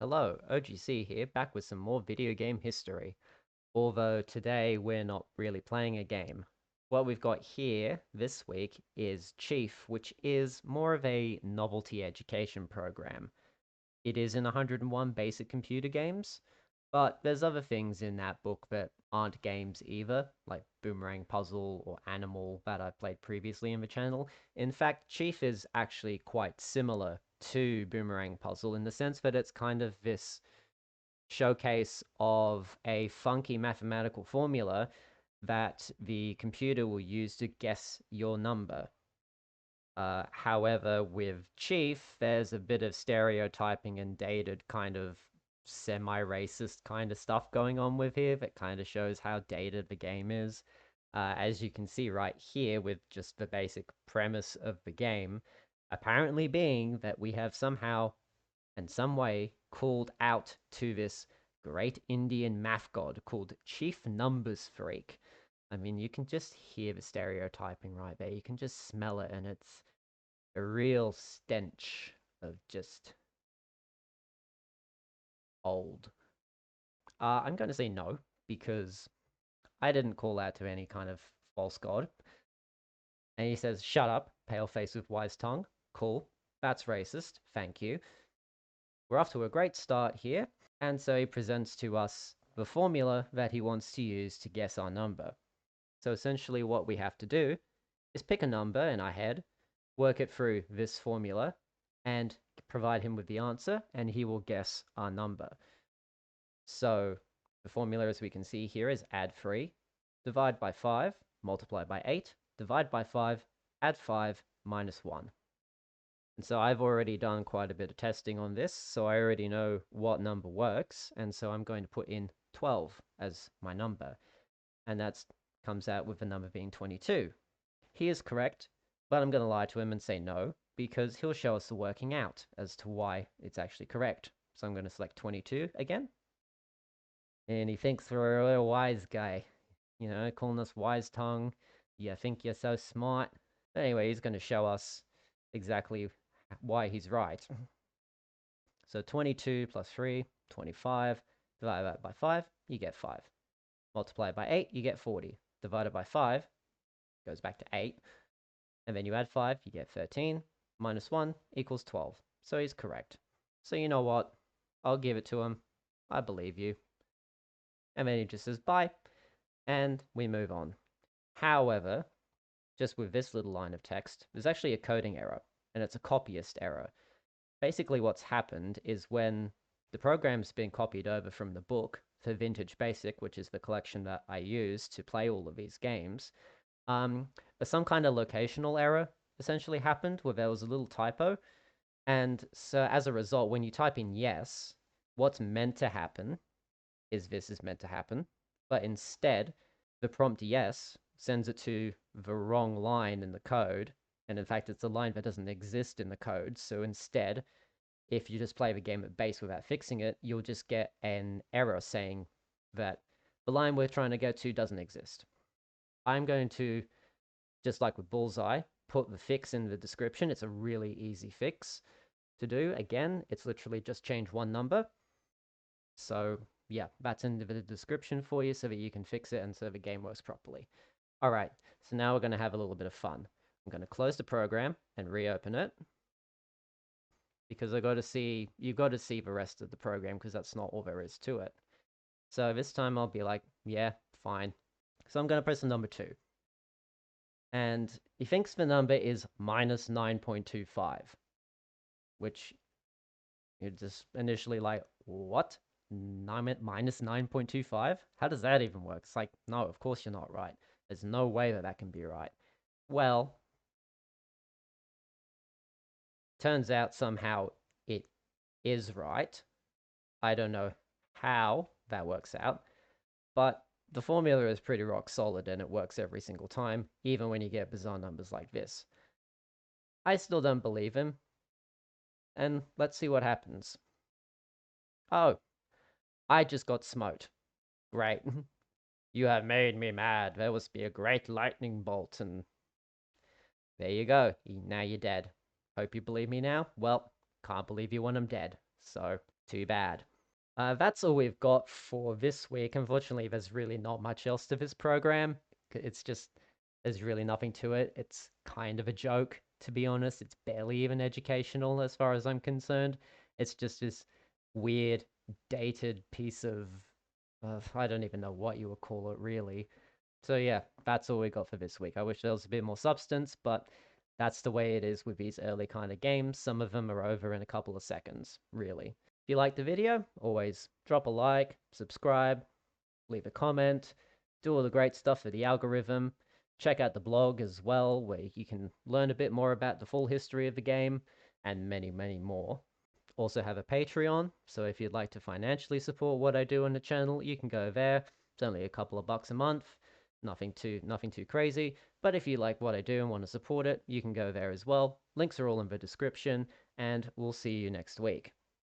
Hello, OGC here, back with some more video game history. Although today we're not really playing a game. What we've got here this week is Chief, which is more of a novelty education program. It is in 101 basic computer games, but there's other things in that book that aren't games either, like Boomerang Puzzle or Animal that I've played previously in the channel. In fact, Chief is actually quite similar to Boomerang Puzzle in the sense that it's kind of this showcase of a funky mathematical formula that the computer will use to guess your number. However, with Chief, there's a bit of stereotyping and dated kind of semi-racist kind of stuff going on with here that kind of shows how dated the game is. As you can see right here with just the basic premise of the game, apparently being that we have somehow, in some way, called out to this great Indian math god called Chief Numbers Freak. I mean, you can just hear the stereotyping right there. You can just smell it, and it's a real stench of just old. I'm going to say no, because I didn't call out to any kind of false god. And he says, shut up, pale face with wise tongue. Cool. That's racist. Thank you. We're off to a great start here. And so he presents to us the formula that he wants to use to guess our number. So essentially what we have to do is pick a number in our head, work it through this formula, and provide him with the answer, and he will guess our number. So the formula, as we can see here, is add 3, divide by 5, multiply by 8, divide by 5, add 5, minus 1. And so I've already done quite a bit of testing on this, so I already know what number works, and so I'm going to put in 12 as my number. And that comes out with the number being 22. He is correct, but I'm going to lie to him and say no, because he'll show us the working out as to why it's actually correct. So I'm going to select 22 again. And he thinks we're a real wise guy, calling us wise tongue. You think you're so smart. But anyway, he's going to show us exactly why he's right. So 22 plus 3, 25. Divide that by 5, you get 5. Multiply by 8, you get 40. Divided by 5, goes back to 8. And then you add 5, you get 13. Minus 1 equals 12. So he's correct. So you know what? I'll give it to him. I believe you. And then he just says bye. And we move on. However, just with this little line of text, there's actually a coding error. And it's a copyist error. Basically what's happened is when the program's been copied over from the book for Vintage Basic, which is the collection that I use to play all of these games, some kind of locational error essentially happened where there was a little typo. And so as a result, when you type in yes, what's meant to happen is this is meant to happen. But instead, the prompt yes sends it to the wrong line in the code. And in fact, it's a line that doesn't exist in the code. So instead, if you just play the game at base without fixing it, you'll just get an error saying that the line we're trying to go to doesn't exist. I'm going to, just like with Bullseye, put the fix in the description. It's a really easy fix to do. Again, it's literally just change one number. So yeah, that's in the description for you so that you can fix it and so the game works properly. All right, so now we're going to have a little bit of fun. I'm going to close the program and reopen it because you've got to see the rest of the program because that's not all there is to it. So this time I'll be like, yeah, fine. So I'm going to press the number 2. And he thinks the number is minus 9.25, which you're just initially like, what? Minus 9.25? How does that even work? It's like, no, of course you're not right. There's no way that that can be right. Well, turns out somehow it is right. I don't know how that works out, but the formula is pretty rock solid and it works every single time, even when you get bizarre numbers like this. I still don't believe him, and let's see what happens. Oh, I just got smote. Great. You have made me mad. There must be a great lightning bolt, and there you go. Now you're dead. Hope you believe me now? Well, can't believe you when I'm dead. So, Too bad. That's all we've got for this week. Unfortunately, there's really not much else to this program. It's just, there's really nothing to it. It's kind of a joke, to be honest. It's barely even educational as far as I'm concerned. It's just this weird, dated piece of, I don't even know what you would call it, really. So yeah, that's all we got for this week. I wish there was a bit more substance, but that's the way it is with these early kind of games. Some of them are over in a couple of seconds, really. If you liked the video, always drop a like, subscribe, leave a comment, do all the great stuff for the algorithm. Check out the blog as well, where you can learn a bit more about the full history of the game and many, many more. Also have a Patreon, so if you'd like to financially support what I do on the channel, you can go there. It's only a couple of bucks a month, nothing too crazy. But if you like what I do and want to support it, you can go there as well. Links are all in the description, and we'll see you next week.